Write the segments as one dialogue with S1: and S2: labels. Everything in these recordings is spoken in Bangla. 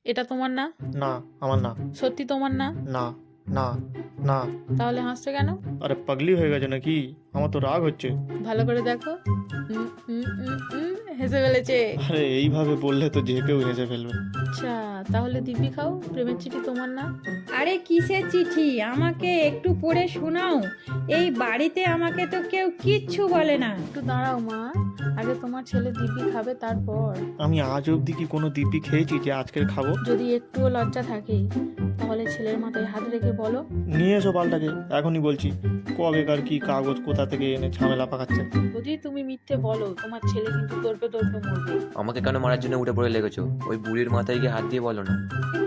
S1: এটা তোমার না?
S2: না, আমার না।
S1: সত্যি তোমার না?
S2: না, না, না।
S1: তাহলে হাসছো কেন?
S2: আরে পাগলি হয়ে গেছে নাকি? আমার তো রাগ হচ্ছে।
S1: ভালো করে দেখো। হেসে ফেলেছে।
S2: আরে এইভাবে বললে তো যে কেউ হেসে ফেলবে।
S1: আচ্ছা, তাহলে দিব্যি খাও, প্রেমের চিঠি তোমার না?
S3: আরে কিসের চিঠি? আমাকে একটু পড়ে শোনাও। এই বাড়িতে আমাকে তো কেউ কিচ্ছু বলে না।
S1: একটু দাঁড়াও মা, আগে তোমার ছেলে দিব্যি খাবে তারপর।
S2: আমি আজ অবধি কি কোনো দিব্যি খেয়েছি যে আজকের খাবো?
S1: যদি একটুও লজ্জা থাকে তাহলে ছেলের মাথায় হাত রেখে বলো।
S2: নিয়ে এসো পাল্টাকে, এখনই বলছি। কবেকার কি কাগজ কোথা থেকে এনে ঝামেলা পাকাচ্ছে।
S1: যদি তুমি মিথ্যে বলো তোমার ছেলে কিন্তু দর্পে দর্পে মরবে।
S4: আমাকে কেন মারার জন্য উঠে পড়ে লেগেছো? ওই বুড়ির মাথায় গিয়ে হাত দিয়ে বলো না।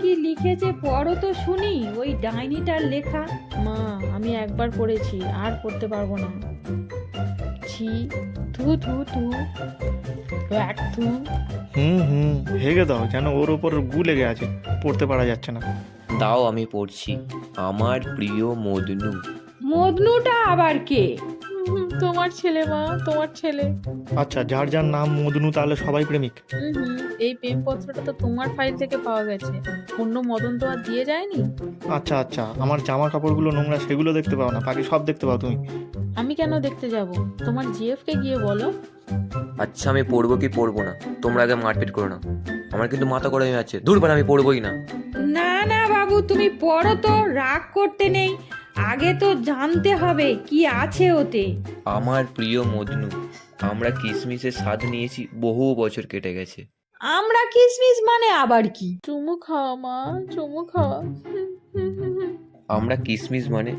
S3: কি লিখেছে পড়ো তো শুনি, ওই ডাইনিটার লেখা।
S1: মা, আমি একবার পড়েছি, আর পড়তে পারবো না। ছি, থু থু থু, ব্যাক থু।
S2: হেগে দাও, যেন ওর ওপর গু লেগে আছে, পড়তে পারা যাচ্ছে না।
S4: দাও আমি পড়ছি। আমার প্রিয় মদনু।
S3: মদনুটা আবার কে?
S1: তোমার ছেলে মা, তোমার ছেলে।
S2: আচ্ছা, যার যার নাম মদনু তাহলে সবাই প্রেমিক?
S1: এই প্রেমপত্রটা তো তোমার ফাইল থেকে পাওয়া গেছে, অন্য মদন তো আর দিয়ে যায়নি।
S2: আচ্ছা আচ্ছা, আমার জামা কাপড়গুলো নোংরা সেগুলো দেখতে পাও না, বাকি সব দেখতে পাও তুমি?
S1: আমি কেন দেখতে যাব? তোমার জিএফ কে গিয়ে বলো।
S4: আচ্ছা আমি পড়বো কি পড়বো না তোমরা আগে মারপিট করো না। আমার কিন্তু মাথা গরম হয়ে যাচ্ছে। দূর আমি পড়বোই না।
S3: না না বাবু, তুমি পড়ো তো, রাগ করতে নেই। আগে তো জানতে হবে কি আছে ওতে।
S4: আমার প্রিয় মদনু, আমরা কিসমিসের স্বাদ নিয়েছি, বহু বছর কেটে গেছে।
S3: আমরা কিসমিস মানে আবার কি?
S1: চুমু খাওয়া মা, চুমু খাওয়া।
S4: আমরা কিসমিস মানে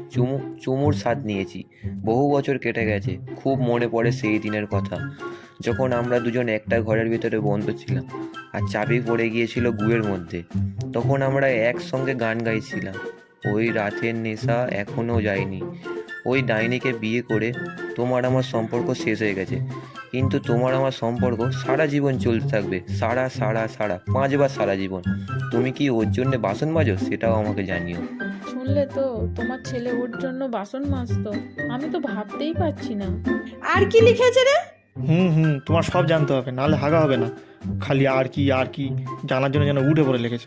S4: চুমুর স্বাদ নিয়েছি, বহু বছর কেটে গেছে। খুব মনে পড়ে সেই দিনের কথা, যখন আমরা দুজন একটা ঘরের ভিতরে বন্ধ ছিলাম আর চাবি পড়ে গিয়েছিল গুয়ের মধ্যে। তখন আমরা একসঙ্গে গান গাইছিলাম। ওই রাতের নেশা এখনও যায়নি। ওই ডাইনিকে বিয়ে করে তোমার আমার সম্পর্ক শেষ হয়ে গেছে, কিন্তু তোমার আমার সম্পর্ক সারা জীবন চলতে থাকবে। সারা সারা সারা 5 বার সারা জীবন। তুমি কি ওর জন্য বাসন মাজো সেটাও আমাকে জানিও।
S1: শুনলে তো, তোমার ছেলে ওর জন্য বাসন মাজতো। আমি তো ভাবতেই পারছি না।
S3: আর কি লিখেছে রে?
S2: তোমার সব জানতে হবে, নাহলে হাগা হবে না। খালি আর কি আর কি জানার জন্য যেন উঠে পড়ে লেগেছে।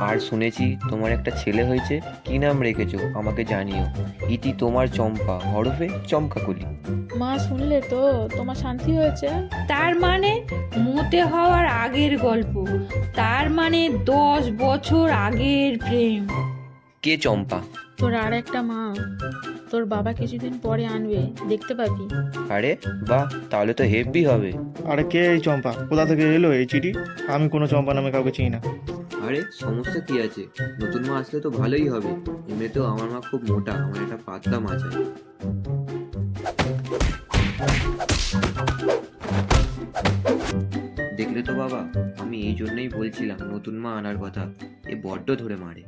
S4: আর শুনেছি তোমার একটা ছেলে হয়েছে, কি নাম রেখেছো আমাকে জানিও। ইতি তোমার চম্পা, হরফে চম্কাকুলি।
S1: মা শুনলে তো, তোমার শান্তি হয়েছে?
S3: তার মানে মোতে হওয়ার আগের গল্প, তার মানে 10 বছর আগের প্রেম।
S4: কে চম্পা?
S1: তোর আর একটা মা, তোর বাবা কিছুদিন পরে আনবে, দেখতে পাবি।
S4: আরে বাহ, তাহলে তো হেভি হবে।
S2: আরে কে এই চম্পা? কোথা থেকে এলো এই চিঠি? আমি কোনো চম্পা নামে কাউকে চিনি না।
S4: আরে সমস্যা কি আছে? নতুন মা আসলে তো ভালোই হবে। এমনিতেও আমার মা খুব মোটা, আমার একটা পাতলা মা চাই। দেখলে তো বাবা, আমি এই জন্যই বলছিলাম নতুন মা আনার কথা। এ বড্ড ধরে মারে।